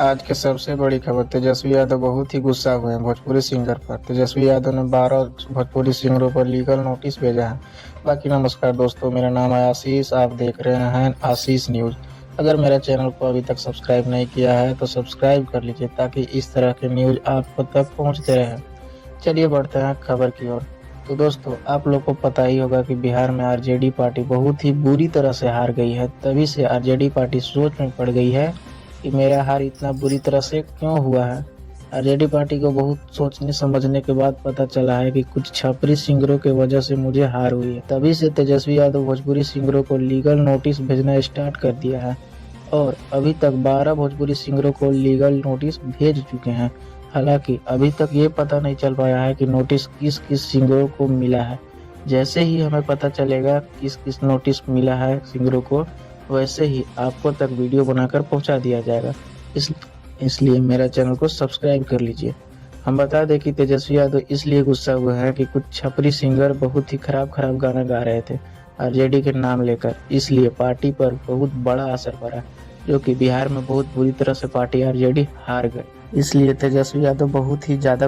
आज के सबसे बड़ी खबर, तेजस्वी यादव बहुत ही गुस्सा हुए हैं भोजपुरी सिंगर पर। तेजस्वी यादव ने 12 भोजपुरी सिंगरों पर लीगल नोटिस भेजा है। बाकी नमस्कार दोस्तों, मेरा नाम है आशीष, आप देख रहे हैं आशीष न्यूज। अगर मेरे चैनल को अभी तक सब्सक्राइब नहीं किया है तो सब्सक्राइब कर लीजिए ताकि इस तरह के न्यूज आप तक पहुंचते रहें। चलिए बढ़ते हैं खबर की ओर। तो दोस्तों, आप लोग को पता ही होगा कि बिहार में आरजेडी पार्टी बहुत ही बुरी तरह से हार गई है। तभी से आरजेडी पार्टी सोच में पड़ गई है कि मेरा हार इतना बुरी तरह से क्यों हुआ है। आरजेडी पार्टी को बहुत सोचने समझने के बाद पता चला है कि कुछ छपरी सिंगरों की वजह से मुझे हार हुई है। तभी से तेजस्वी यादव भोजपुरी सिंगरों को लीगल नोटिस भेजना स्टार्ट कर दिया है और अभी तक 12 भोजपुरी सिंगरों को लीगल नोटिस भेज चुके हैं। हालांकि अभी तक ये पता नहीं चल पाया है कि नोटिस किस किस सिंगरों को मिला है। जैसे ही हमें पता चलेगा किस किस नोटिस मिला है सिंगरों को, वैसे ही आपको तक वीडियो बनाकर पहुंचा दिया जाएगा। इसलिए मेरा चैनल को सब्सक्राइब कर लीजिए। हम बता दें कि तेजस्वी यादव इसलिए गुस्सा हुए हैं कि कुछ छपरी सिंगर बहुत ही खराब खराब गाना गा रहे थे आरजेडी के नाम लेकर, इसलिए पार्टी पर बहुत बड़ा असर पड़ा, जो कि बिहार में बहुत बुरी तरह से पार्टी आरजेडी हार गई। इसलिए तेजस्वी यादव बहुत ही ज्यादा